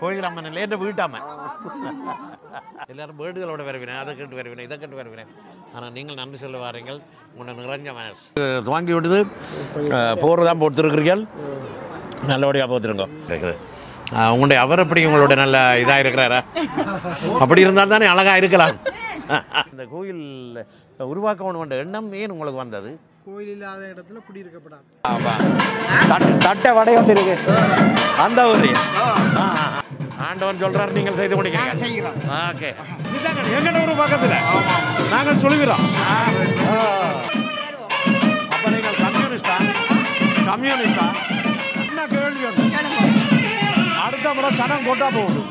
கோயிலம்மன் இல்லை என்ற வீட்டாமன். எல்லாரும் பேர்டுகளோட வருவினேன், அதை கேட்டு வருவினேன், இதை கேட்டு வருவினேன். ஆனால் நீங்கள் நன்றி சொல்ல வாரீங்கள். உங்களை நிறைஞ்ச மனசு துவங்கி விடுது. போர் தான் போட்டுருக்கிறீர்கள், நல்லபடியாக போத்துருங்க இருக்குது. உங்களுடைய அவர் எப்படி உங்களோட நல்ல இதாக இருக்கிறாரா? அப்படி இருந்தால் தானே அழகாக இருக்கலாம். இந்த கோயில் உருவாக்கணும் எண்ணம் ஏன் உங்களுக்கு வந்தது? கோயில் இல்லாத இடத்துல குடியிருக்கப்படாது. தட்டை வடை ஒன்று இருக்கு அந்த ஊர் ஆண்டவன் சொல்றாரு, நீங்கள் செய்து முடிக்கிறீங்க. ஓகே, எங்கட ஊர் பக்கத்தில் நாங்கள் சொல்லுகிறோம். அப்ப நீங்கள் கம்யூனிஸ்டா? என்ன கேள்வி ஒன்று, அடுத்த முறை சனம் போட்டா போகுது,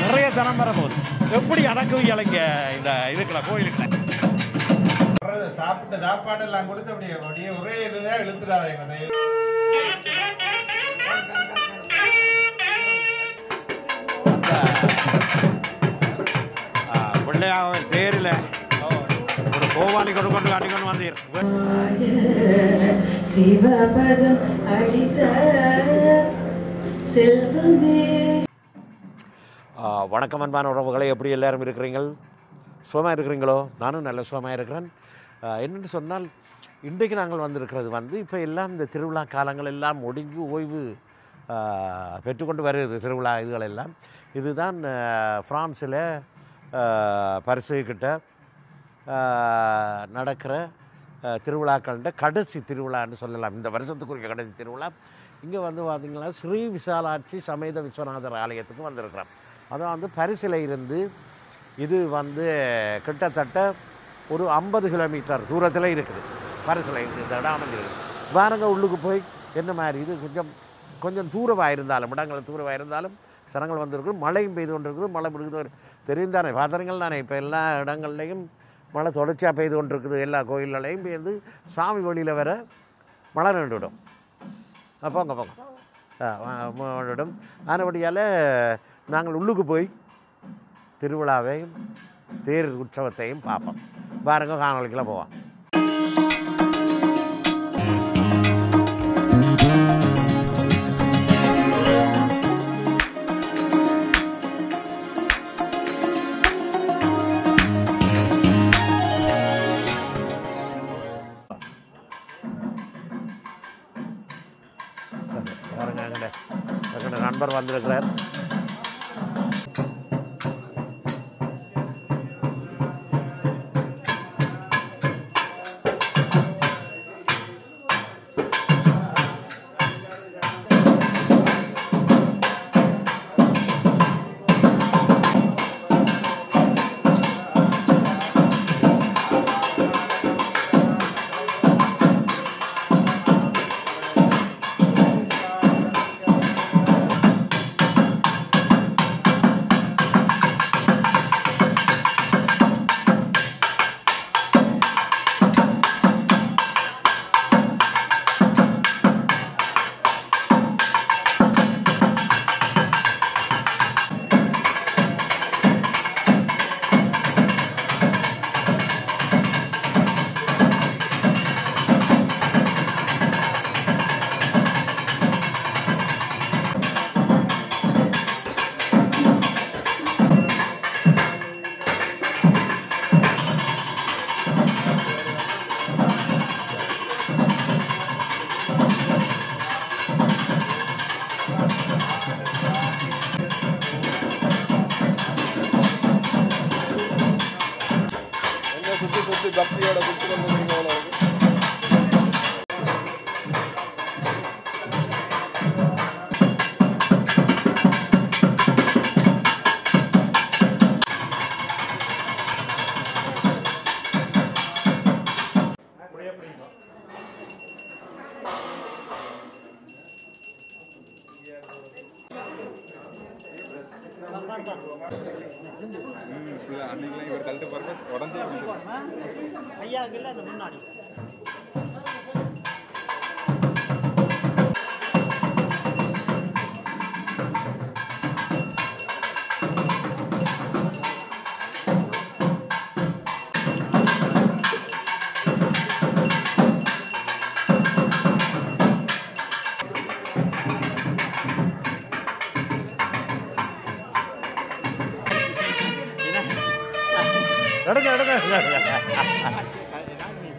நிறைய சனம் வர போகுது. எப்படி அடக்குவீங்க இந்த இதுக்குள்ள கோயிலுக்குள்ள? சாப்பிட்ட சாப்பாடெல்லாம் கொடுத்து அப்படியே ஒரே இதுதான் இழுத்துடாதீங்க. பிள்ளையாக தேரில் ஒரு கோவாலி கொண்டு அடிக்கொண்டு வந்தீர். சிவபதம் அளித்த செல்வமே. வணக்கம் அன்பான உறவுகளை, எப்படி எல்லாரும் இருக்கிறீங்கள்? சுகமாக இருக்கிறீங்களோ? நானும் நல்ல சுகமாக இருக்கிறேன். என்னென்னு சொன்னால், இன்றைக்கு நாங்கள் வந்திருக்கிறது இப்போ எல்லாம் இந்த திருவிழா காலங்கள் எல்லாம் முடிஞ்சு ஓய்வு பெற்றுக்கொண்டு வருது திருவிழா இதுகள் எல்லாம். இதுதான் ஃப்ரான்ஸில் பரிசுகிட்ட நடக்கிற திருவிழாக்கள்ன்ற கடைசி திருவிழான்னு சொல்லலாம். இந்த வருஷத்துக்குரிய கடைசி திருவிழா. இங்கே பார்த்திங்கன்னா ஸ்ரீ விசாலாட்சி சமேத விஸ்வநாதர் ஆலயத்துக்கு வந்திருக்கிறோம். அதான் பரிசில் இருந்து இது கிட்டத்தட்ட ஒரு 50 கிலோமீட்டர் தூரத்தில் இருக்குது. பரிசில் இந்த இடம் அமைஞ்சிருக்கு. வாரங்க உள்ளுக்கு போய் என்ன மாதிரி இது கொஞ்சம் தூரமாக இருந்தாலும், இடங்கள் தூரமாக இருந்தாலும் சனங்கள் வந்திருக்கு. மழையும் பெய்து கொண்டு இருக்குது. மழை பிடிக்குது தெரிந்தானே, பார்த்துறீங்கள் தானே. இப்போ எல்லா இடங்கள்லையும் மழை தொடர்ச்சியாக பெய்து கொண்டு இருக்குது. எல்லா கோயில்களையும் பெய்து சாமி வழியில் வர மழை நின்றுவிடும். போங்க நின்றுவிடும். ஆனபடியால் நாங்கள் உள்ளுக்கு போய் திருவிழாவையும் தேர் உற்சவத்தையும் பார்ப்போம். பாருங்க, காணொலிக்கெல்லாம் போவோம். சரி, பாருங்க, எங்கட நண்பர் வந்திருக்கிறார். சுத்தி பக்தியோட குடிச்சு வந்து அன்னைக்கு இவர் கழுத்து பாருங்க உடஞ்சே ஐயாவுக்கு இல்லை அந்த முன்னாடி எடுங்க எடுங்க எடுங்க.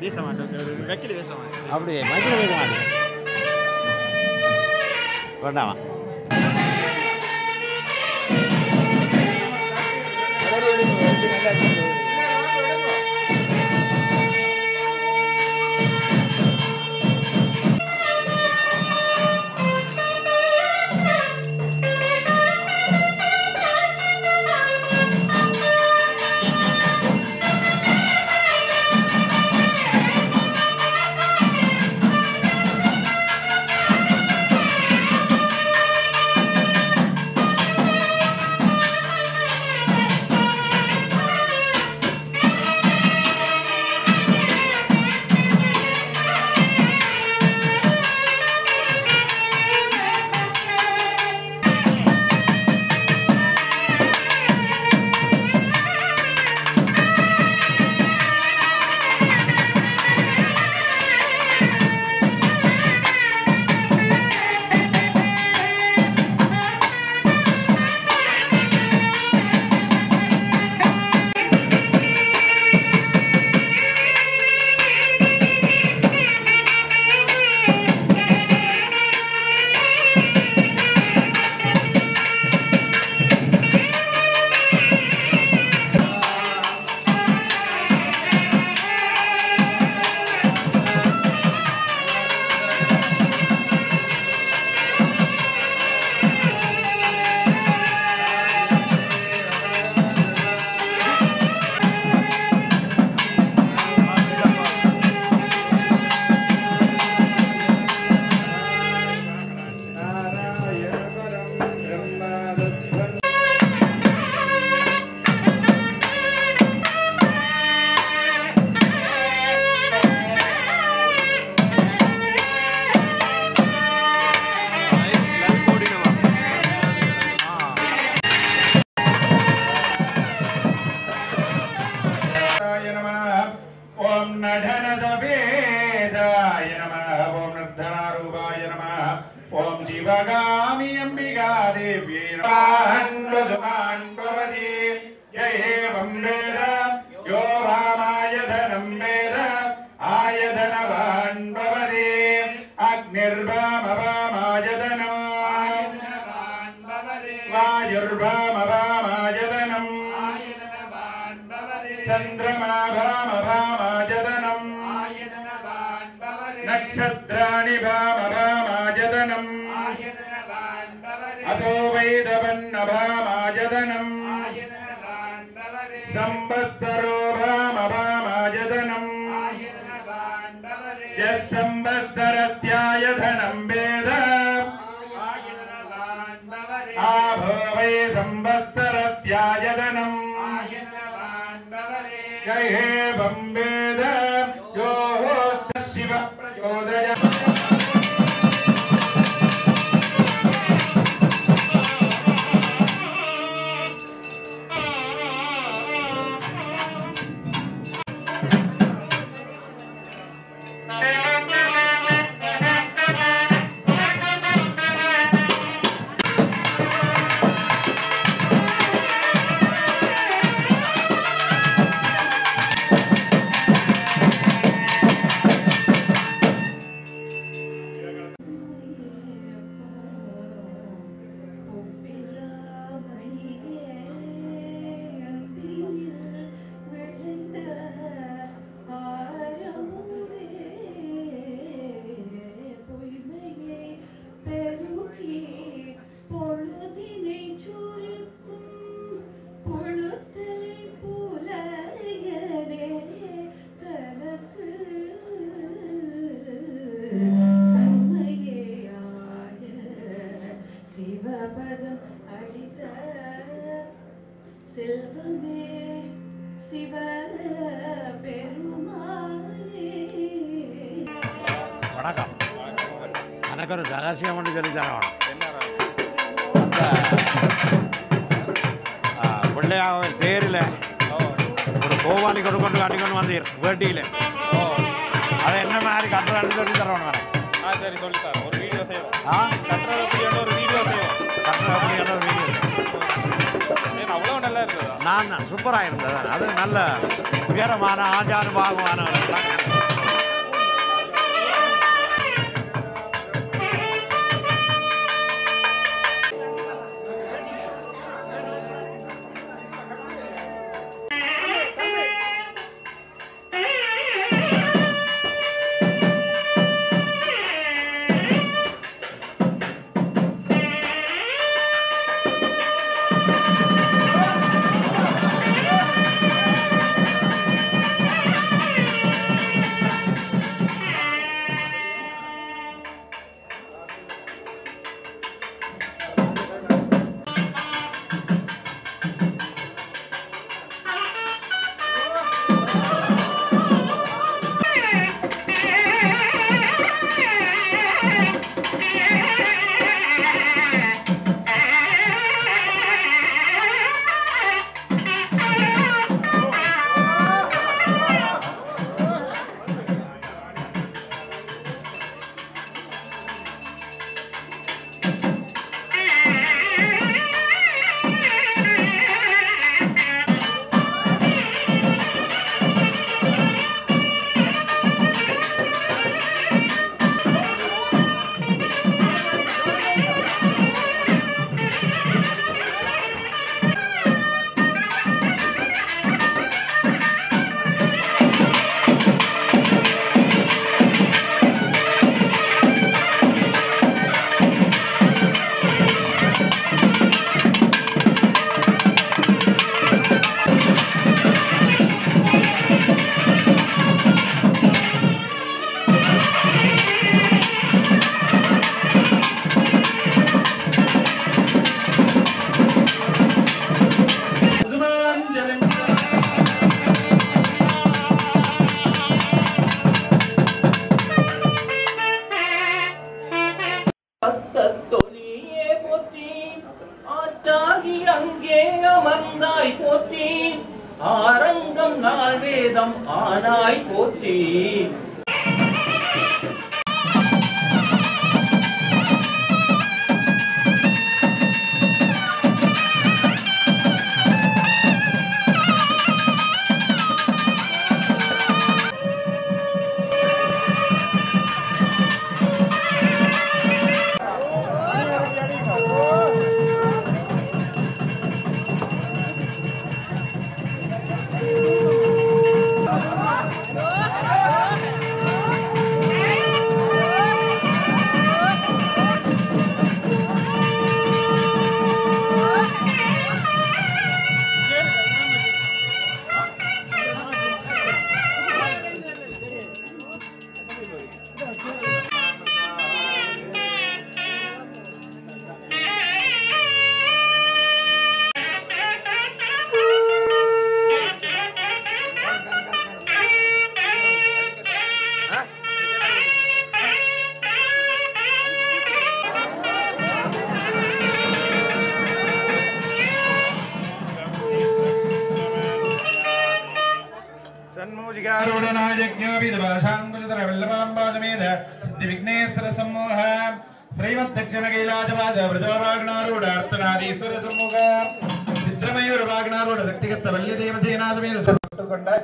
பேச மாட்டேன் ஒரு வைக்கல பேச மாட்டேன் அப்படியே மைக்கில் வைக்க மாட்டேன் வேண்டாமா ओम नधनद वेदाय नमः ओम निर्धनारूपाय नमः ओम शिवगामी अंबिका देव्यै नमः जय वेद यो वामायधनं वेद आयधनवान् भवति अग्निर्वामवामायधनं वायुर्वामवामायधनं चंद्रमा भाम भामाजदनं नक्षत्राणि भाम भामाजदनं असो वैदवन्न भामाजदनं संवत्सरो भाम भामाजदनं यस्संवत्सरस्यायधनं वेद आभो वै संवत्सरस्यायधनं जय वेद यो शिव प्रचोदय வணக்கம் எனக்கு ஒரு ரகசியம் ஒன்று சொல்லி தரணும் அந்த பிள்ளையாக தேரில் ஒரு கோவாலி கொண்டு அடிக்கொண்டு வந்தீர் வேட்டியில் அதை என்ன மாதிரி கட்டுறான்னு சொல்லி தரணும் வரேன் சரி சொல்லி சார் ஒரு வீடியோ செய்வோம் கட்டுறது அப்படியான ஒரு வீடியோ செய்வோம் கட்டுறது அப்படியான ஒரு வீடியோ அவ்வளோ நல்லா இருக்குதா நான் தான் சூப்பராக இருந்தது. அது நல்ல உயரமான ஆஜானுபாகமானவர்கள். ஆரங்கம் நாள் வேதம் ஆனாய் போற்றி.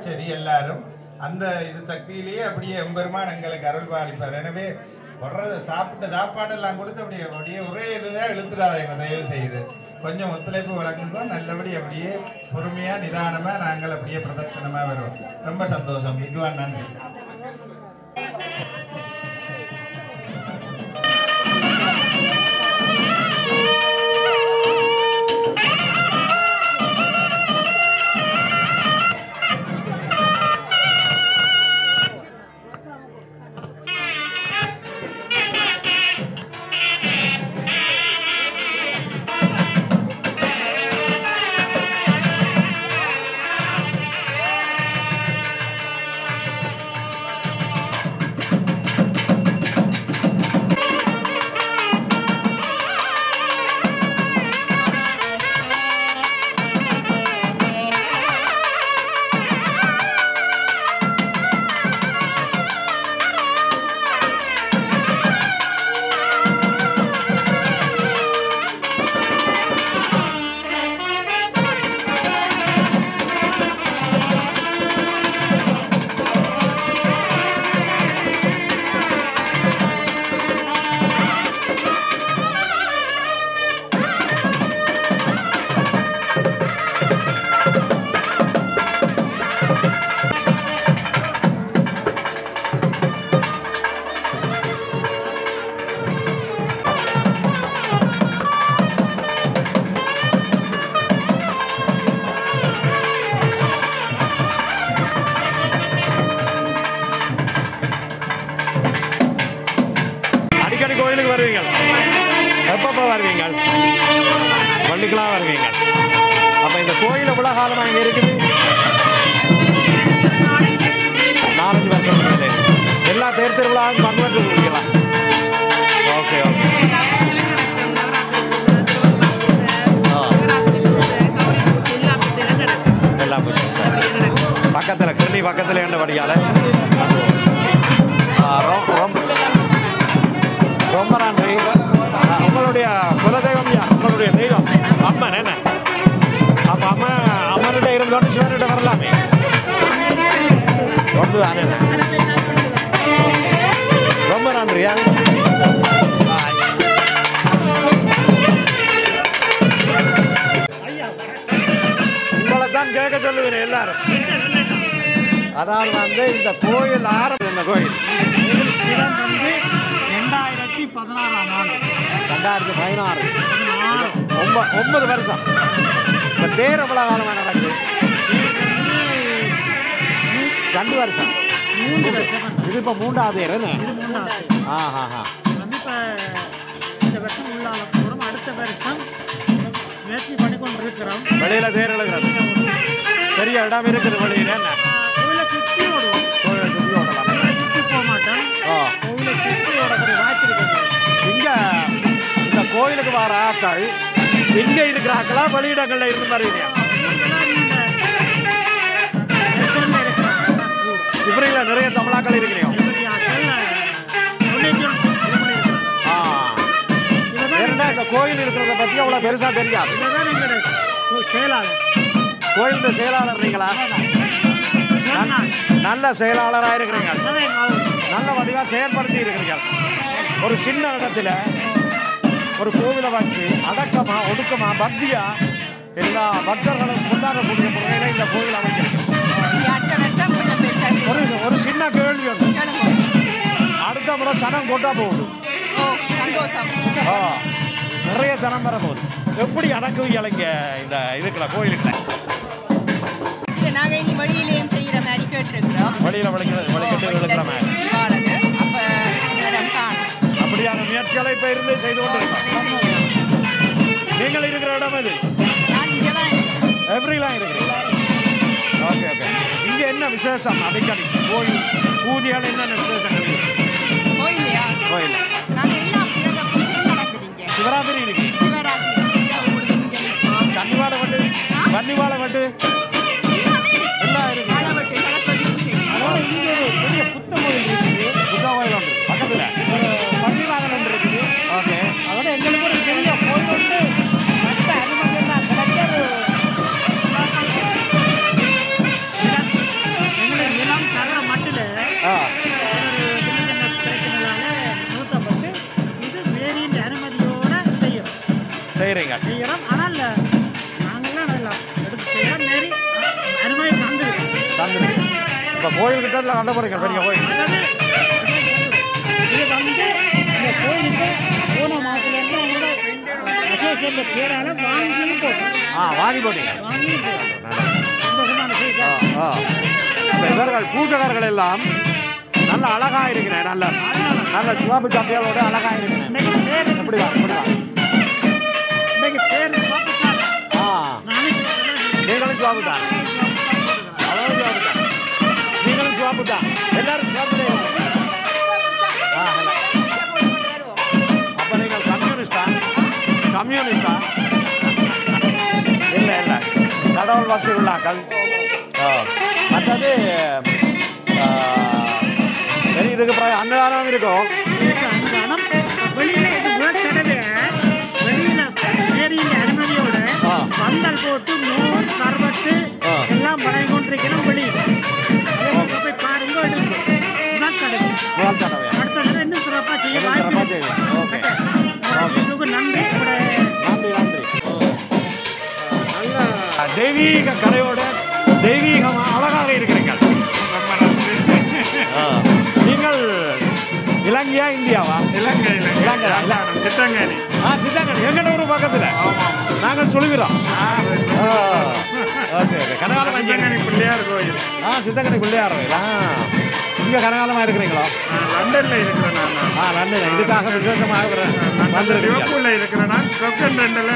சரி எல்லாரும் அந்த இது சக்தியிலேயே அப்படியே எம்பெருமான் எங்களுக்கு அருள் பாலிப்பார். எனவே சாப்பிட்ட சாப்பாடெல்லாம் கொடுத்து அப்படியே ஒரே இதுதான் இழுத்துடாதீங்க தயவு செய்து. கொஞ்சம் ஒத்துழைப்பு வழங்குங்க. நல்லபடி அப்படியே பொறுமையா நிதானமா நாங்கள் அப்படியே பிரதட்சணமா வருவோம். ரொம்ப சந்தோஷம். இதுவான் நன்றி. வருவீங்கள்? வெள்ளிக்கிழமை வருவீங்க. அப்போ இந்த கோயில் எவ்வளோ காலமாக இங்கே இருக்குது? 4-5 வருஷம் இருக்குது. எல்லா தேர் திருவிழாவும் பங்கு பெற்றுருக்கீங்களா? Okay okay. எல்லாம் பக்கத்தில் கிருணி பக்கத்தில் என்னபடியால் ரொம்ப நன்றி. உங்களுடைய குலதெய்வம் யார்? உங்களுடைய தெய்வம் அம்மன் என்ன? அப்போ அம்மன்கிட்ட இருந்தோன்னு சிவன்கிட்ட வரலாமே. ஒன்று தானே. ரொம்ப நன்றியா. உங்களை தான் கேட்க சொல்லுவேன் எல்லாரும். அதாவது வந்து இந்த கோயில் ஆரம்பம் இந்த கோயில் சிவன் வந்து 2016ஆம் ஆண்டு 2016 9 வருஷம். இப்போ தேர் எவ்வளோ காலமாக நடக்குது? 2 வருஷம். இது இப்போ 3வது தேர் என்ன? இது 3வது. வந்து இப்போ இந்த வருஷம் உள்ளால போகிறோம். அடுத்த வருஷம் முயற்சி பண்ணி கொண்டு இருக்கிறோம். வெளியில தேர் எழுகிறது பெரிய இடம் இருக்குது வெளியில. என்ன கோயிலை சுற்றி ஓடுவோம். கோயிலை சுற்றி ஓடலாம். சுற்றி போக மாட்டோம். கோயிலை சுற்றி ஓடக்கூடிய வாய்ப்பு இருக்குது. இங்க இந்த கோயிலுக்கு வர ஆட்கள் இங்க இருக்கிற ஆட்களா வெளியிடங்கள்ல இருந்து வருவீங்க? இப்படிங்களா நிறைய தமிழாக்கள் இருக்கிறீங்க. இந்த கோயில் இருக்கிறத பத்தி அவ்வளவு பெருசா தெரியாது. கோயில் செயலாளர் நீங்களா? நல்ல செயலாளராக இருக்கிறீங்க. நல்ல வடிவா செயல்படுத்தி இருக்கிறீர்கள். ஒரு சின்ன இடத்துல ஒரு கோவிலை வச்சு அடக்கமா ஒடுக்கமா பக்தியா எல்லா பக்தர்களும் கொண்டாடக்கூடிய முறையில இந்த கோவில் அமைக்கிறது. ஒரு சின்ன கேள்வி ஒன்று. அடுத்த முறை சனம் கொண்டா போகுது. நிறைய ஜனம் வர போகுது. எப்படி அடக்குவீங்க இங்க இந்த இதுக்குள்ள கோயிலுக்குள்ள? நாங்க இனி வழியிலேயும் செய்யற மாதிரி கேட்டிருக்கிறோம். வழியில வழிகட்டு விழுக்கிற மாதிரி அப்படியான முயற்சிகளை இப்ப இருந்து செய்து கொண்டிருக்கோம். நீங்கள் இருக்கிற இடம் இது எவ்ரிலாம் இருக்கிறீங்க. Okay okay. இங்க என்ன விசேஷம்? அடிக்கடி கோயில் பூஜைகள் என்னென்ன விசேஷங்கள்? கோயில் சிவராத்திரி இருக்கு. கன்னிவாழை வட்டு வன்னிவாழை வட்டு எல்லாம் இருக்கு. பெரிய புத்த கோயில் இருக்குது. புத்த கோயில் ஒன்று பக்கத்துல வன்னிவாழல் ஒன்று இருக்குது. ஓகே. அதோட எங்களுக்கு ஒரு பெரிய கோயில் வந்து மற்ற அனுமதி எல்லாம் கிடைக்காது. எங்களுக்கு நிலம் தர மட்டும் நிறுத்தப்பட்டு இது மேரியின் அனுமதியோட செய்யறோம். ஆனால் நாங்களாம் நல்லா எடுத்து செய்யறோம். மேரி அனுமதி தந்து இப்போ கோயில் கிட்ட கண்ட போறீங்க பெரிய கோயில். இது வந்து இந்த கோயிலுக்கு போன மாதத்துலேருந்து அவங்களோட அசோசியேஷன் பேரால வாங்கியும் போட்டோம். வாங்கி போட்டீங்க. வாங்கியும் போட்டோம். இவர்கள் பூஜகர்கள் எல்லாம் நல்ல அழகா இருக்கிறேன். நல்ல நல்ல சிவாபு சாப்பியாலோட அழகா இருக்கிறேன். எப்படிதான் நீங்களும் சிவாபு தான். நீங்களும் சிவாபு தான். எல்லாரும் சிவாபு தான். அப்ப நீங்கள் கம்யூனிஸ்டா? கம்யூனிஸ்டா? இல்லை இல்லை கடவுள் பக்தி உள்ளாக்கள். மற்றது இதுக்கு அன்னதானம் இருக்கும். அனுமதியோட பந்தல் போட்டு மோர் சர்பத்து எல்லாம் வழங்கி கொண்டிருக்கிறோம். வெளியில் போய் பாருங்க. அடுத்த தடவை இன்னும் சிறப்பாக செய்ய வாய்ப்பு. நன்றி நன்றி. நல்ல தெய்வீக கலையோட தெய்வீகமா அழகாக இருக்கிறீர்கள். நீங்கள் இலங்கையா இந்தியாவா? இலங்கை. சித்தங்கனி. சித்தங்கனி எங்கட ஊர் பக்கத்துல. நாங்கள் சொல்லுகிறோம். கனகாலம் சித்தங்கனி பிள்ளையார் கோயில். சித்தங்கனி பிள்ளையார் கோயில். இங்கே கனகாலமாக இருக்கிறீங்களோ? லண்டன்ல இருக்கிறேன் நான். லண்டன் இதுக்காக விசேஷமாக வந்திருக்கீங்க. லிவர்பூல்ல இருக்கிறேன் நான். ஸ்டோக்கன்ல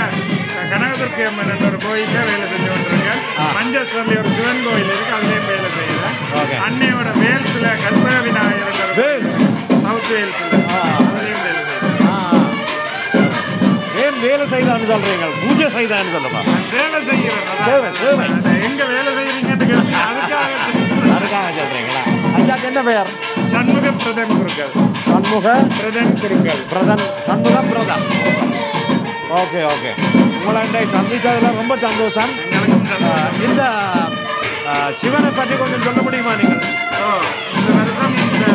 கனகதுர்க்கி அம்மன் என்ற ஒரு கோயில்ல வேலை செஞ்சு கொண்டிருக்கேன். மான்செஸ்டர்ல ஒரு சிவன் கோயில் இருக்கு, அதுலயும் வேலை செய்யறேன். அன்னையோட வேல்ஸ்ல கற்பக விநாயகர் சவுத் வேல்ஸ்ல அதுலயும் வேலை செய்யறேன். ஏன் வேலை செய்தான்னு சொல்றீங்க? பூஜை செய்தான்னு சொல்லுமா? வேலை செய்யறேன். எங்க வேலை செய்யறீங்கன்னு கேட்டீங்க, அதுக்காக சொல்றீங்களா? ஐயாக்கு என்ன பெயர்? சண்முக பிரதன் குருக்கள். சண்முக பிரதன் குருக்கள். சண்முக பிரதன். Okay okay. உங்களை சந்தித்ததில் ரொம்ப சந்தோஷம். இந்த சிவனை பற்றி கொஞ்சம் சொல்ல முடியுமா நீங்கள்? இந்த வருஷம் இந்த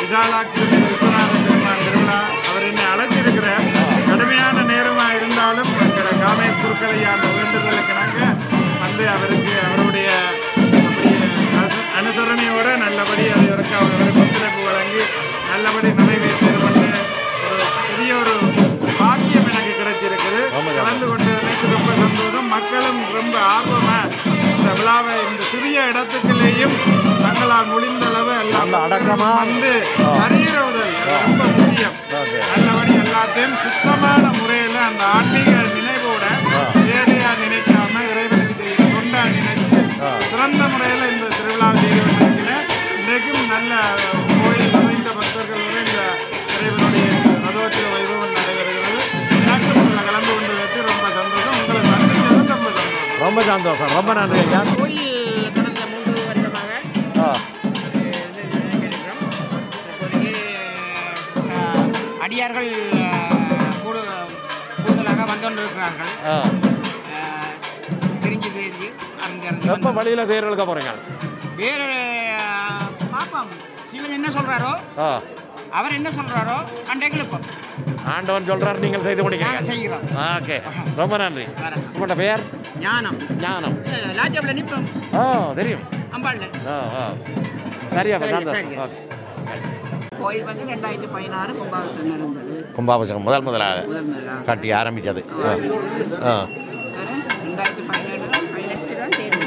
விசாலாட்சி விஸ்வநாத பெருமான் திருவிழா அவர் என்னை அழைச்சிருக்கிறார். கடுமையான நேரமாக இருந்தாலும் எங்களை காமேஷ் குருக்களையான வேண்டுதலுக்கு நாங்கள் வந்து அவருக்கு அவருடைய அனுசரணையோட நல்லபடி அவருக்கு ஒத்துழைப்பு வழங்கி நல்லபடி நிறைவேற்றணும்னு ஒரு பெரிய ஒரு பாக்கியம் எனக்கு கிடைச்சிருக்குது. கலந்து கொண்டதற்கு ரொம்ப சந்தோஷம். மக்களும் ரொம்ப ஆர்வமாக இந்த விழாவை இந்த சிறிய இடத்துக்குள்ளேயும் தங்களால் முடிந்த அளவு எல்லாம் அடக்கமாக வந்து சரீர உதவி ரொம்ப முக்கியம். நல்லபடி எல்லாத்தையும் சுத்தமான முறையில் அந்த ஆன்மீக நினைவோட வேலையா நினைக்காம இறைவனுக்கு செய்ய தொண்டா நினைச்சு சிறந்த முறையில் இந்த திருவிழாவை செய்து கொண்டிருக்கிறேன். இன்றைக்கும் நல்ல கோயில் நிறைந்த பக்தர்கள் வரை இந்த இறைவனுடைய ரதோற்சவ வைபவம் நடைபெறுகிறது. எனக்கும் இதில் கலந்து கொண்டதற்கு ரொம்ப சந்தோஷம். உங்களை சந்தித்ததும் ரொம்ப சந்தோஷம். ரொம்ப சந்தோஷம். ரொம்ப நன்றி ஐயா. கோயில் கடந்த 3 வருடமாக அடியார்கள் கூடுதலாக வந்து கொண்டிருக்கிறார்கள். தெரிஞ்சு பேசி எப்போ வழியில் தேர் எழுத போறீங்க? வேறு பாப்போம். சிவன் என்ன சொல்றாரோ அவர் என்ன சொல்றாரோ அண்டைகளுப்போம். ஆண்டவன் சொல்றாரு, நீங்கள் செய்து முடிக்கிறீங்க. செய்கிறோம். ஓகே, ரொம்ப நன்றி. உங்களோட பேர்? ஞானம். ஞானம். லாஜாப்ல நிற்போம். தெரியும். அம்பாள்ல. சரியா? கோயில் வந்து 2016 கும்பாபிஷேகம் நடந்தது. கும்பாபிஷேகம் முதலாக கட்டி ஆரம்பித்தது. 2017 தான் தேர்வு.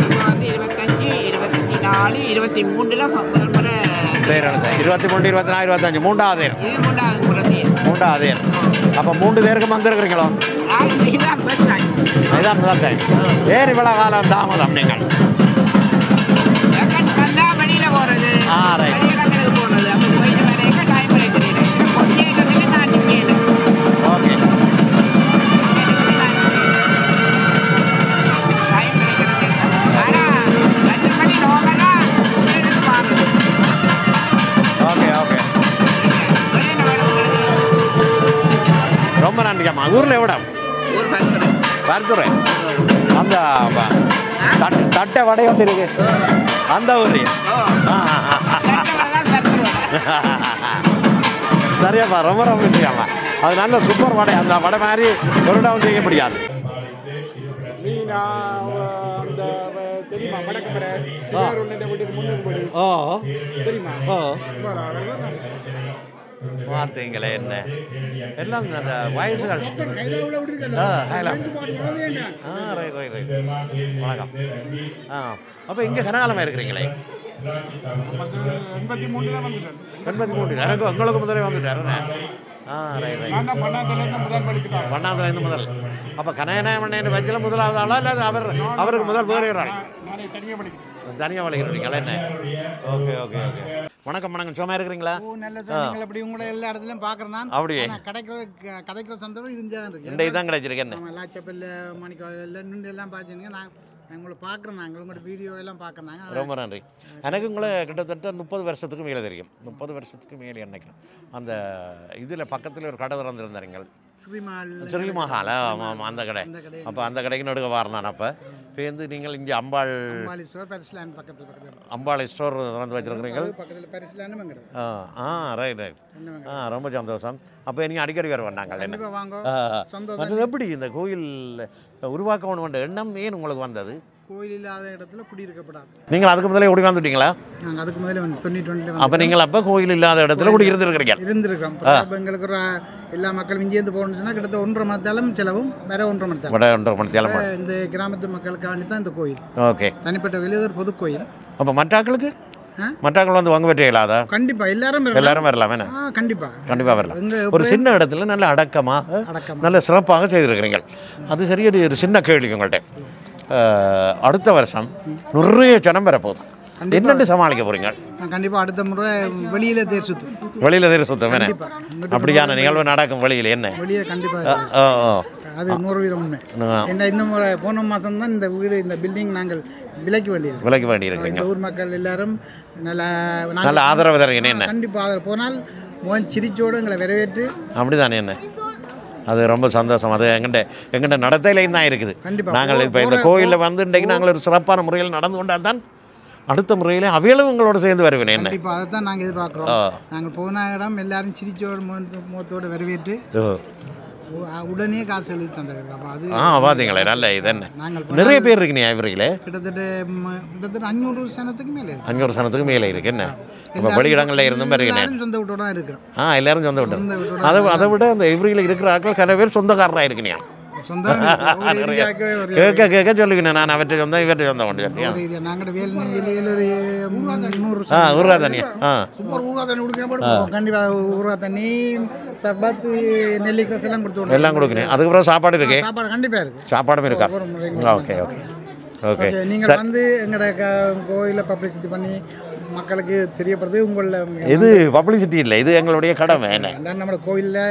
நம்ம வந்து 25, 24, 23 முதல் முறை தேர் எழுத. 23, 24, 25 மூன்றாவது தேர். இது மூன்றாவது முறை தேர். மூன்றாவது தேர். அப்போ 3 தேருக்கு வந்திருக்கிறீங்களோ? இதுதான் ஃபர்ஸ்ட் டைம். இதுதான் முதல் டைம். தேர் இவ்வளோ காலம் தாமதம் நீங்கள்? வெளியில போறது, ரைட். வெளியிடங்களுக்கு போறது, அப்போ போயிட்டு வரைக்கும் டைம் கிடைக்கிறீங்க. கொஞ்சம் நான் நிற்கல. ஓகே. டைம் கிடைக்கிறது. ஆனால் 2 மணி நோக்கனா எடுத்து மாறுது. Okay okay. ரொம்ப நன்றிம்மா. ஊரில் எவ்வளோ? ஊர் பருத்துறை. பருத்துறை. அந்த தட்டை வடை ஒன்று இருக்கு, அந்த ஊர். சரியாப்பா, ரொம்ப ரொம்ப நன்றியாம்மா. அது நல்ல சூப்பர் வடை. அந்த வடை மாதிரி ஒரு இடம் செய்ய முடியாது. பார்த்தீங்களே என்ன எல்லாம் அந்த வயசுகள். வணக்கம். அப்போ இங்கே கனகாலமாக இருக்கிறீங்களே? 83 வந்துட்டேன். 83 எனக்கு உங்களுக்கு முதலே வந்துட்டாருண்ணே. வண்ணாந்திலேருந்து முதல். அப்போ கனகநாயகன் வச்சில் முதலாவது ஆளா இல்லை அவருக்கு முதல் வேறு ஒரு ஆள்? தனியாக வளைக்கிறீங்களா என்ன? Okay okay okay. வணக்கம் வணக்கம். சும்மா இருக்கிறீங்களா? நல்ல சொன்னீங்க. அப்படி உங்களை எல்லா இடத்துலையும் பார்க்குறேன் நான். அப்படியே கதைக்கிற சந்தர்ப்பம் இது இந்த இதான் கிடைச்சிருக்கேன். லாச்சப்பல்ல மணிக்காவில் நின்று எல்லாம் பார்த்துருங்க. நான் உங்களை பார்க்குறேன். நாங்கள் உங்களோட வீடியோ எல்லாம் பார்க்குறாங்க. ரொம்ப நன்றி. எனக்கு உங்களை கிட்டத்தட்ட 30 வருஷத்துக்கு மேலே தெரியும். 30 வருஷத்துக்கு மேலே நினைக்கிறேன். அந்த இதில் பக்கத்தில் ஒரு கடை திறந்துருந்தாருங்கள், ஸ்ரீமஹால். அந்த கடை. அப்போ அந்த கடைக்கு நடுக்க வரணும். அப்போ பேருந்து நீங்கள் இங்கே அம்பாள் ஸ்டோர் திறந்து வச்சுருக்கிறீங்க. Right right. ரொம்ப சந்தோஷம். அப்போ நீங்கள் அடிக்கடி வேறு வந்தாங்க என்ன? எப்படி இந்த கோயில் உருவாக்கணும் என்ற எண்ணம் ஏன் உங்களுக்கு வந்தது? கோயில் இல்லாத இடத்துல குடியிருக்கப்படாது. நீங்கள் அதுக்கு முதலே ஓடி வந்துட்டீங்களா? நாங்கள் அதுக்கு முதல்ல 90 அப்போ நீங்கள் அப்போ கோயில் இல்லாத இடத்துல குடி இருந்திருக்கிறீங்க? இருந்திருக்கோம். இப்போ எங்களுக்கு ஒரு எல்லா மக்களும் இங்கேருந்து போகணும்னு சொன்னால் கிட்டத்தட்ட 1.5 மணித்தாலும் செலவும் வேற 1.5 மணித்தாலும். 1.5 மணித்தாலும் இந்த கிராமத்து மக்களுக்காண்டி தான் இந்த கோயில். ஓகே. தனிப்பட்ட வெளியே ஒரு பொது கோயில். அப்போ மற்றாக்களுக்கு மற்றாக்கள் வந்து வாங்க பெற்றாதா? கண்டிப்பா எல்லாரும் வரலாம். கண்டிப்பா வரலாம். ஒரு சின்ன இடத்துல நல்ல அடக்கமாக நல்ல சிறப்பாக செய்திருக்கிறீங்க. அது சரி. ஒரு சின்ன கேள்வி உங்கள்கிட்ட. அடுத்த வருஷம் நிறைய ஜனம் வரப்போகுது. என்னென்னு சமாளிக்க போறீங்க? கண்டிப்பா அடுத்த முறை வெளியில தேர் சுத்தம். அப்படியான நிகழ்வு நடக்கும். வெளியில என்ன வெளியே கண்டிப்பா அது 100% உண்மை. இந்த முறை போன மாதம் தான் இந்த வீடு இந்த பில்டிங் நாங்கள் விலைக்கு வேண்டியிருக்கோம். இந்த ஊர் மக்கள் எல்லாரும் நல்ல ஆதரவு தரீங்க. என்ன கண்டிப்பாக ஆதரவு போனால் சிரிச்சோடு எங்களை வரவேற்று அப்படிதானே. என்ன அது ரொம்ப சந்தோஷம். அது எங்கிட்ட நடத்தையிலையும் தான் இருக்குது. நாங்கள் இப்போ இந்த கோயிலில் வந்து இன்றைக்கு நாங்கள் ஒரு சிறப்பான முறையில் நடந்து கொண்டால் தான் அடுத்த முறையில் அவைகளும் உங்களோட சேர்ந்து வருவேன். என்ன இப்போ அதை தான் நாங்கள் எதிர்பார்க்குறோம். நாங்கள் போன இடம் எல்லாரும் சிரிச்சோடு முகத்தோடு வரவேற்று உடனே காசு எழுதி தந்தாங்க. அப்போ அது பார்த்தீங்களே நல்ல இது. என்ன நிறைய பேர் இருக்கு இவரையில் கிட்டத்தட்ட 500 சனத்துக்கு மேலே இருக்கு. என்ன இப்போ வெளியிடங்களில் இருந்தும் வருகிறேன். சொந்த வீட்டோட தான் இருக்கிறோம். எல்லாரும் சொந்த வீட்டு. அதை விட அந்த இவரையில் இருக்கிற ஆட்கள் சில பேர் சொந்தக்காரராக இருக்கிறேன். கேட்க சொல்லுங்க. நான் அவற்றை சொந்தம் இவற்றை சொந்தம் கொண்டு ஊருகா தண்ணி கண்டிப்பா ஊருகா தண்ணி சப்பாத்து நெல்லிக்காய் எல்லாம் கொடுக்குறேன். அதுக்கப்புறம் சாப்பாடு இருக்கு. சாப்பாடு கண்டிப்பா இருக்கு. சாப்பாடும் இருக்கா? Okay okay okay. நீங்கள் வந்து எங்களோட கோயிலை பப்ளிசிட்டி பண்ணி மக்களுக்கு தெரியப்படுறது உங்கள இது பப்ளிசிட்டி இல்லை, இது எங்களுடைய கடமை. நம்ம கோயிலில்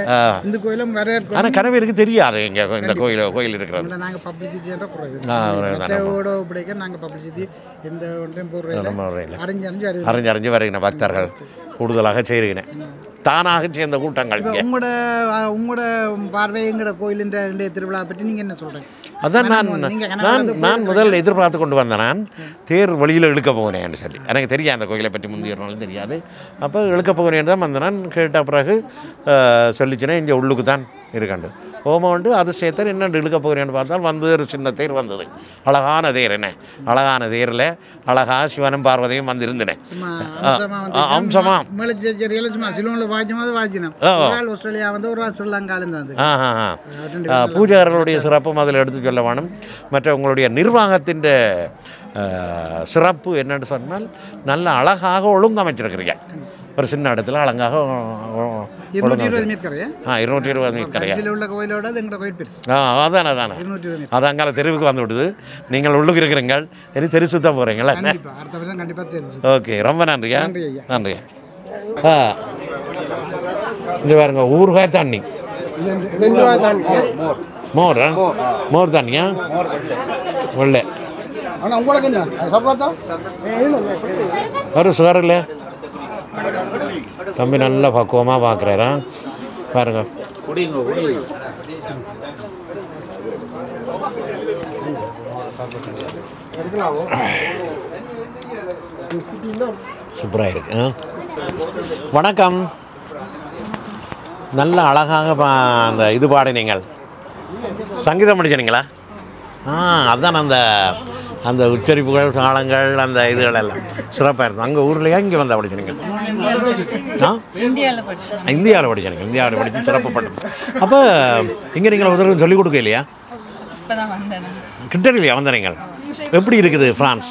இந்த கோயிலும் வேற ஆனால் கனவேருக்கு தெரியாது இங்கே இந்த கோயில் இருக்கிறது. நாங்கள் பப்ளிசிட்டி குறைவோட பிடிக்க நாங்கள் பப்ளிசிட்டி எந்த ஒன்றையும் போடுறோம். அறிஞ்சு வருகிறேன். பக்தர்கள் கூடுதலாக செய்கிறேன். தானாக சேர்ந்த கூட்டங்கள். உங்களோட பார்வை எங்களோட கோயிலின் திருவிழா பற்றி நீங்கள் என்ன சொல்கிறீங்க? அதான் நான் முதல்ல எதிர்பார்த்து கொண்டு வந்தேன். நான் தேர் வழியில் இழுக்க போகிறேன்னு சொல்லி எனக்கு தெரியாது. அந்த கோயிலை பற்றி முந்தைய நாளும் தெரியாது. அப்போ இழுக்க போகிறேன்னு தான் வந்தேன். நான் கேட்ட பிறகு சொல்லிச்சுன்னா இங்கே உள்ளுக்கு தான் இருக்காண்டு ஓமம் உண்டு. அது சேர்த்து என்னென்று இழுக்க போகிறேன்னு பார்த்தால் வந்து ஒரு சின்ன தேர் வந்தது. அழகான தேர். என்ன அழகான தேரில் அழகாக சிவனும் பார்வதியும் வந்து இருந்தேன். அம்சமா பூஜாரர்களுடைய சிறப்பும் அதில் எடுத்து சொல்ல வேணும். மற்ற உங்களுடைய நிர்வாகத்தின் சிறப்பு என்னென்னு சொன்னால் நல்ல அழகாக ஒழுங்கமைச்சிருக்கிறீங்க. ஒரு சின்ன இடத்துல அழகாக 220 மீட்டர் அதானே அது அங்கால தெருவுக்கு வந்து விடுது. நீங்கள் உள்ளுக்கு இருக்கிறீங்கள். சரி தெரு சுத்த போகிறீங்களா? ஓகே ரொம்ப நன்றியா. நன்றியா. இங்கே பாருங்க ஊறுகாய் தண்ணி மோர் தண்ணியா ஒல்ல ஒரு சுகர் இல்லை. தம்பி நல்லா பக்குவமாக பார்க்குறாரா பாருங்க. சூப்பராக இருக்கு. வணக்கம். நல்ல அழகாக அந்த இது பாடினீங்கள். சங்கீதம் படிச்சீங்களா? அதுதான் அந்த உச்சரிப்புகள் தாளங்கள் அந்த இதுகள் எல்லாம் சிறப்பாக இருக்கும். அங்கே ஊர்லையா இங்கே வந்தால் படிச்சிருங்க? இந்தியாவில் படிச்சிருங்க. இந்தியாவில் படித்து சிறப்புப்பட்டு. அப்போ இங்கே நீங்கள் உதவி சொல்லிக் கொடுக்க இல்லையா? கிட்ட இல்லையா வந்தீங்க? எப்படி இருக்குது ஃப்ரான்ஸ்?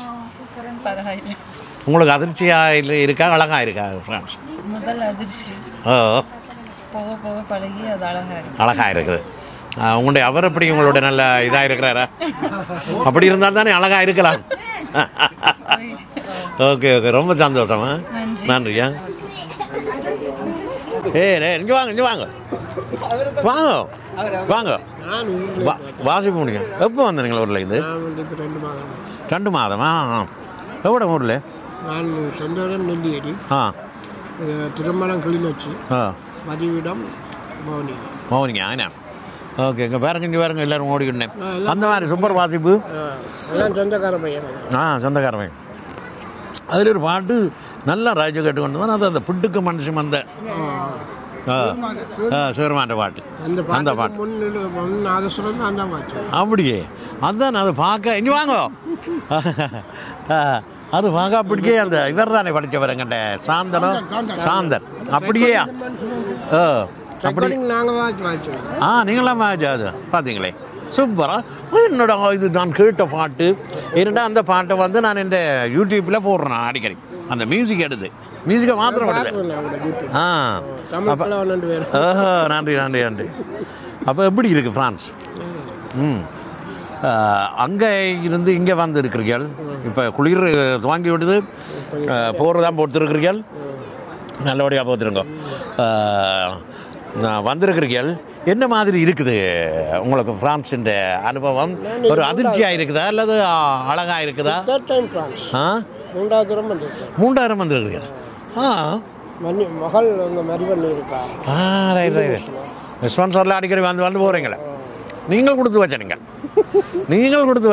உங்களுக்கு அதிர்ச்சியாக இருக்கா அழகாக இருக்கா ஃப்ரான்ஸ்? அழகாக இருக்குது. உங்களுடைய அவர் எப்படி உங்களோட நல்ல இதாக இருக்கிறாரா? அப்படி இருந்தால் தானே அழகாக இருக்கலாம். ஓகே ஓகே ரொம்ப சந்தோஷமா. நன்றியா. இங்கே வாங்க வாங்க வாங்க வாசிப்பு முடியும். எப்போ வந்தீங்களா ஊரில்? இது 2 மாதமா? எவ்வளோ ஊரில்? நான் சொந்த இடம் நெல்லியடி, திருமணம் கிளிநொச்சி, மதிவிடம் மௌனிங்க. ஆனா ஓகே. இங்கே பாருங்க இங்கே பாருங்க எல்லோரும் ஓடிக்கிட்டேன். அந்த மாதிரி சூப்பர் வாசிப்பு. சொந்தக்கார பையன். சொந்தக்கார பையன். அதில் ஒரு பாட்டு நல்லா ராஜ கேட்டு கொண்டு தான் அது அந்த பிட்டுக்கு மனுஷன் அந்த சிவருமாண்ட பாட்டு அந்த பாட்டு அப்படியே அதுதான் அது பார்க்க இங்கே வாங்க அது பார்க்க அப்படியே அந்த இவர் தானே படித்தவருங்கண்ட சாந்தர் அப்படியே அப்படி நீங்களாம் அது பார்த்தீங்களே சூப்பராக என்னோட இது நான் கேட்ட பாட்டு என்னடா அந்த பாட்டை வந்து நான் இந்த யூடியூப்பில் போடுறேன் அடிக்கடி அந்த மியூசிக் எடுத்து மியூசிக்கை மாத்திரம் எடுது நன்றி நன்றி நன்றி அப்போ எப்படி இருக்குது ஃப்ரான்ஸ் அங்கே இருந்து இங்கே வந்து இருக்கிறீர்கள் இப்போ குளிர் துவங்கி விடுது போகிறதான் போட்டுருக்கிறீர்கள் நல்லபடியாக போத்துருங்க வந்திருக்கிறீர்கள் என்ன மாதிரி இருக்குது உங்களுக்கு ஃப்ரான்ஸின் அனுபவம் ஒரு அதிர்ச்சியாக இருக்குதா அல்லது அழகாக இருக்குதா மூன்றாயிரம் வந்திருக்கிறீர்கள் மகள் இருக்கா ஸ்பான்சர்ல அடிக்கடி வந்து போகிறீங்களே நீங்கள் கொடுத்து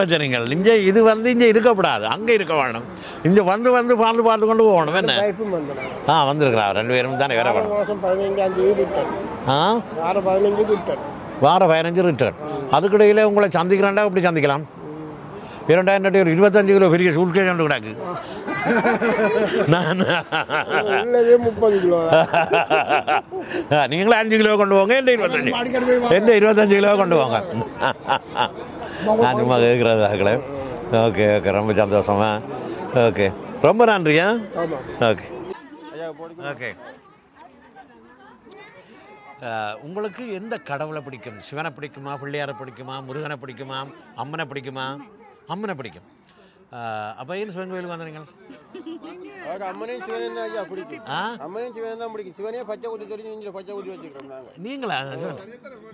வச்சனீங்கள் இங்கே இது வந்து இங்கே இருக்கக்கூடாது அங்கே இருக்க வேணும் இங்கே வந்து பார்த்து கொண்டு போகணும் என்ன வந்திருக்கிறா 2 பேரும் தானே வேற வேணும் வார 15 ரிட்டர்ன் அதுக்கிடையில் உங்களை சந்திக்கிறேன்டா இப்படி சந்திக்கலாம் 25 கிலோ பெரிய சூட்கேஸ் கொண்டு கிடக்கு நான் 30 கிலோ நீங்களும் 5 கிலோ கொண்டு போங்க எந்த 25 கிலோ கொண்டு போங்க நான் சும்மா கேட்குறதாங்களே ஓகே ரொம்ப சந்தோஷமா ஓகே ரொம்ப நன்றியா ஓகே ஓகே உங்களுக்கு எந்த கடவுளை பிடிக்கும் சிவனை பிடிக்குமா பிள்ளையாரை பிடிக்குமா முருகனை பிடிக்குமா அம்மனை பிடிக்குமா அம்மனை பிடிக்கும் அப்போ ஏன் சிவன் கோயிலுக்கு வந்தீங்க அம்மனையும் சிவனையும் தான் பிடிக்கும் அம்மனையும் சிவனையும் தான் பிடிக்கும் சிவனையே பச்சை குத்தி தெரிஞ்சு பச்சை குத்தி வச்சுக்கிறோம் நாங்கள் நீங்களா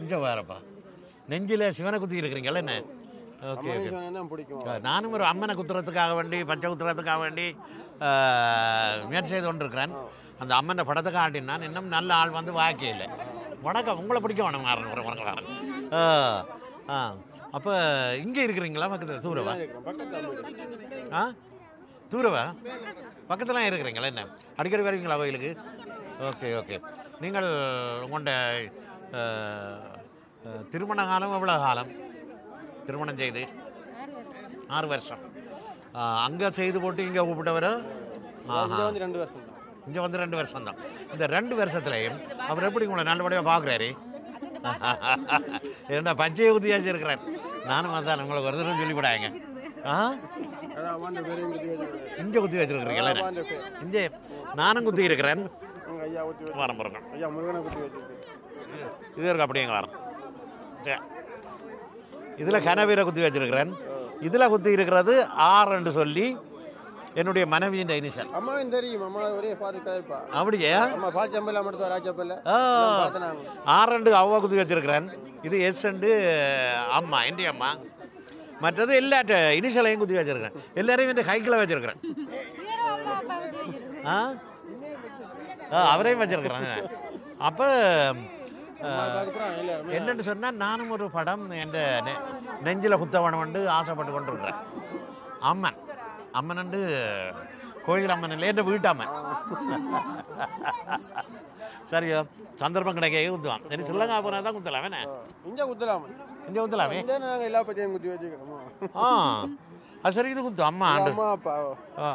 இங்கே வேறப்பா நெஞ்சில் சிவனை குத்தி இருக்கிறீங்களா என்ன ஓகே ஓகே பிடிக்கும் நானும் ஒரு அம்மனை குத்துறதுக்காக வேண்டி பச்சை குத்துறதுக்காக வேண்டி முயற்சி செய்து கொண்டிருக்கிறேன் அந்த அம்மனை படத்தை காட்டினா இன்னும் நல்ல ஆள் வந்து வாக்கே இல்லை வணக்கம் உங்களை பிடிக்க வேணும் அப்போ இங்கே இருக்கிறீங்களா பக்கத்தில் தூரவா தூரவா பக்கத்துலாம் இருக்கிறீங்களா என்ன அடிக்கடி வருவீங்களா கோயிலுக்கு ஓகே ஓகே நீங்கள் உங்களோட திருமண காலம் எவ்வளோ காலம் திருமணம் செய்து 6 வருஷம் அங்கே செய்து போட்டு இங்கே கூப்பிட்டவர் இங்கே வந்து 2 வருஷம் தான் இந்த 2 வருஷத்துலையும் அவர் எப்படி உங்களை நல்லபடியாக பார்க்குறாரு என்ன பச்சையை ஊற்றி வச்சிருக்கிறேன் நானும் வந்தான் உங்களுக்கு ஒரு தடவை சொல்லிவிடாங்க இங்கே குத்தி வச்சிருக்கிறீங்களா இங்கே நானும் குத்தி இருக்கிறேன் வரம் பாருங்க இது இருக்கு அப்படியே வரம் இதில் கனவீரை குத்தி வச்சிருக்கிறேன் இதில் குத்தி இருக்கிறது ஆறுன்னு சொல்லி என்னுடைய மனைவியின் இனிஷியல் அம்மாவும் தெரியும் அம்மா ஒரே பாருப்பா அப்படியே அம்மா பாச்சம்பல மட்டும் ராஜப்பல்ல ஆறு அவ்வா குத்தி வச்சிருக்கிறேன் இது எஸ் அம்மா என் அம்மா மற்றது எல்லாட்ட இனிஷியலையும் குத்தி வச்சிருக்கிறேன் எல்லாரையும் இந்த கைக்கில் வச்சிருக்கிறேன் அவரையும் வச்சிருக்கிறேன் அப்போ என்னென்னு சொன்னால் நானும் ஒரு படம் என் நெஞ்சில் குத்தவனு ஆசைப்பட்டு கொண்டு இருக்கிறேன் அம்மன் கோயில் அம்மன் இல்லை என் வீட்டம்மன் சரியா சந்தர்ப்பம் கிடைக்க குத்துவான் சரி ஸ்ரீலங்கா போனால் தான் குத்தலாம் வேணே இங்கே குத்தலாமே எல்லா பற்றியும் குத்தி வச்சுக்கிறோம் அது சரி இது குத்து அம்மா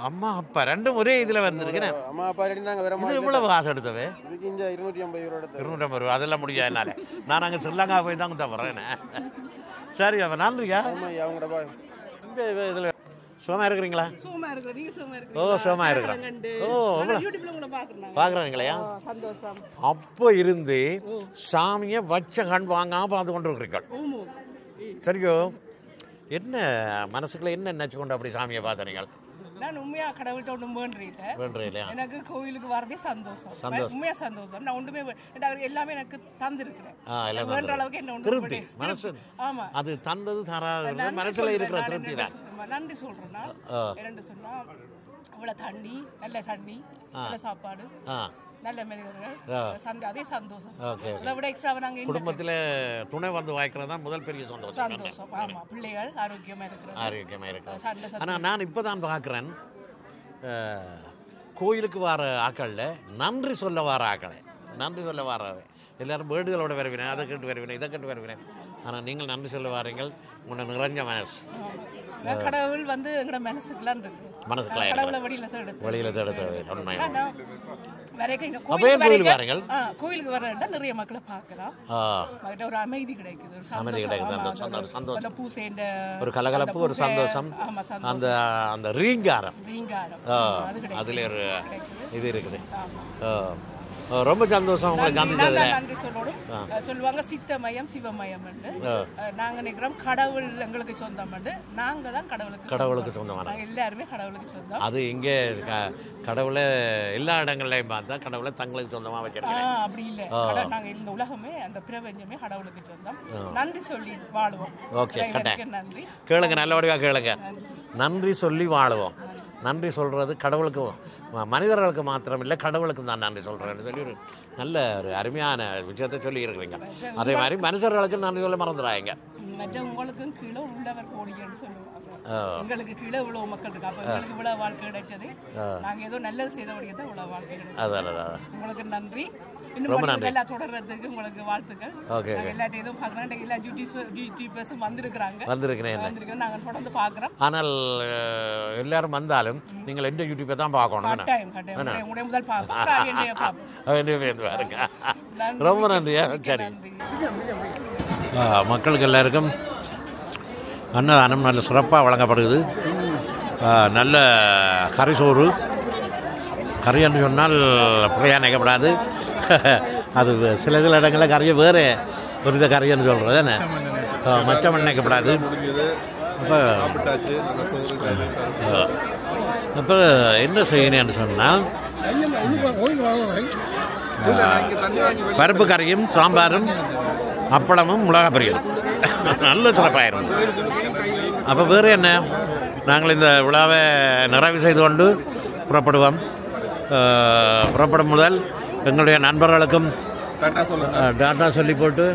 அம்மா அப்பா ரெண்டும் ஒரே இதில் வந்துருக்குண்ணே அம்மா அப்பா நாங்கள் வேற இது எவ்வளவு காசு எடுத்தவே இதுக்கு இங்கே 250 ரூபா அதெல்லாம் முடியாது என்னால் நான் அங்கே ஸ்ரீலங்கா போய் தான் குத்த போகிறேன் சரி அப்போ நன்றியா இந்த இதில் சுகமாக இருக்கிறீங்களா சுகமாக இருக்கிறேன் பார்க்குறாங்களா அப்போ இருந்து சாமியை வச்ச கண் வாங்காமல் பார்த்து கொண்டு இருக்கிறீர்கள் சரியோ என்ன மனசுக்குள்ள என்ன நினைச்சு கொண்டு அப்படி சாமியை பார்த்தீங்க நான் உண்மையா கடவுள்கிட்ட ஒன்றும் வேண்டுறீங்க எனக்கு கோயிலுக்கு வரதே சந்தோஷம் உண்மையா சந்தோஷம் நான் ஒன்றுமே எல்லாமே எனக்கு தந்திருக்கிறேன் வேண்ட அளவுக்கு என்ன திருப்தி மனசு ஆமா அது தந்தது தராது மனசுல இருக்கிற திருப்தி தான் நன்றி சொல்றேன்னா என்னன்னு சொன்னா அவ்வளவு தண்ணி நல்ல சாப்பாடு நல்ல மனிதர்கள் அதே சந்தோஷம் அதை விட எக்ஸ்ட்ராவை நாங்கள் குடும்பத்தில் துணை வந்து வாய்க்கிறது தான் முதல் பெரிய சந்தோஷம் ஆமாம் பிள்ளைகள் ஆரோக்கியமாக இருக்கிறது ஆனால் நான் இப்போ தான் பார்க்குறேன் கோயிலுக்கு வர ஆக்களில் நன்றி சொல்ல வர ஆக்களை நன்றி சொல்ல வர்றாரு. எல்லாரும் பேர்டுகளோட வருவினேன், அதை கேட்டு வருவினேன், இதை கேட்டு வருவினேன். ஆனால் நீங்கள் நன்றி சொல்ல வாரீங்கள். உங்களை நிறைஞ்ச மனசு. கடவுள் வந்து எங்களோட மனசுக்குலாம் இருக்கு. மனசுக்குலாம் கடவுளை வெளியில தேடுது. வெளியில் தேடுது. உண்மை. கோயிலுக்கு வர நிறைய மக்களை பார்க்கலாம். ஒரு அமைதி கிடைக்குது, ஒரு சந்தோஷம், பூசேண்ட ஒரு கலகலப்பு, ஒரு சந்தோஷம், அந்த அந்த ரீங்காரம் அதுல ஒரு இது இருக்குது. ரொம்ப சந்தோஷம் உங்களை சந்திச்சது. நன்றி சொல்லணும். சொல்லுவாங்க சித்தமயம் சிவமயம். நாங்க நினைக்கிறோம் கடவுள் எங்களுக்கு சொந்தம். நாங்க தான் கடவுளுக்கு சொந்தமான எல்லாருமே கடவுளுக்கு சொந்தம். அது இங்கே கடவுளை எல்லா இடங்கள்லையும் பார்த்தா கடவுளை தங்களுக்கு சொந்தமா வச்சிருக்காங்க. அப்படி இல்லை, நாங்க இந்த உலகமே அந்த பிரபஞ்சமே கடவுளுக்கு சொந்தம். நன்றி சொல்லி வாழுவோம். ஓகே, நன்றி. கேளுங்க, நல்லபடியா கேளுங்க. நன்றி சொல்லி வாழுவோம். நன்றி சொல்றது கடவுளுக்கு, மனிதர்களுக்கு மாத்திரம் இல்லை, கடவுளுக்கு தான் நன்றி சொல்கிறேன்னு சொல்லி ஒரு நல்ல ஒரு அருமையான விஷயத்தை சொல்லி இருக்கிறீங்க. அதே மாதிரி மனுஷர்களுக்கு நன்றி சொல்ல மறந்துடாங்க. உங்களுக்கும் கீழே உள்ளவர் கோடின்னு சொல்லுவாங்க. எங்களுக்கு கீழே இவ்வளவு மக்கள் இருக்கு. அப்போ எங்களுக்கு இவ்வளவு வாழ்க்கை கிடைச்சது. நாங்கள் ஏதோ நல்லது செய்தபடியே தான் இவ்வளவு வாழ்க்கை கிடைச்சது. உங்களுக்கு நன்றி. இன்னும் நல்லா தொடர்றதுக்கு உங்களுக்கு வாழ்த்துக்கள். எல்லாத்தையும் எதுவும் பார்க்குறேன், எல்லா யூடியூபர்ஸும் வந்திருக்கிறேன். நாங்கள் தொடர்ந்து பார்க்குறோம். ஆனால் எல்லாரும் வந்தாலும் நீங்கள் எந்த யூடியூப்பை தான் பார்க்கணும். முதல் பார்ப்போம். ரொம்ப நன்றியா. சரி, மக்களுக்கு எல்லாருக்கும் அன்னதானம் நல்ல சிறப்பாக வழங்கப்படுது. நல்ல கறிசோறு, கறி என்று சொன்னால் பிள்ளையாக நினைக்கப்படாது. அது சில சில இடங்களில் கறியை வேறு ஒரு வித கறின்னு சொல்கிறது தானே, மச்சம் நினைக்கப்படாது. அப்போ என்ன செய்யணும்னு சொன்னால் பருப்பு கறியும் சாம்பாரும் அப்பளமும் மிளகா பொரியலும் நல்ல சிறப்பாயிரும். அப்போ வேறு என்ன, நாங்கள் இந்த விழாவை நிறைவு செய்து கொண்டு புறப்படுவோம். புறப்படும் முதல் எங்களுடைய நண்பர்களுக்கும் டாட்டா சொல்லி போட்டு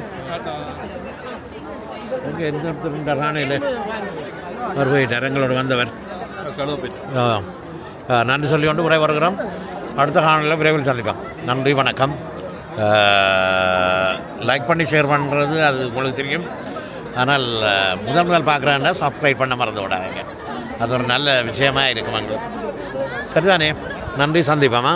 அங்கே எந்த இடத்துல ராணையில் அவர் போயிட்டார், எங்களோட வந்தவர். நன்றி சொல்லி கொண்டு விரை வருகிறோம். அடுத்த காணொலியில் விரைவில் சந்திப்போம். நன்றி, வணக்கம். லைக் பண்ணி ஷேர் பண்ணுறது அது உங்களுக்கு தெரியும். ஆனால் முதல் பார்க்குறாங்கன்னா சப்ஸ்கிரைப் பண்ண மறந்து விடாதீங்க. அது ஒரு நல்ல விஷயமாக இருக்கும். அங்கே சரிதானே. நன்றி, சந்திப்போமா.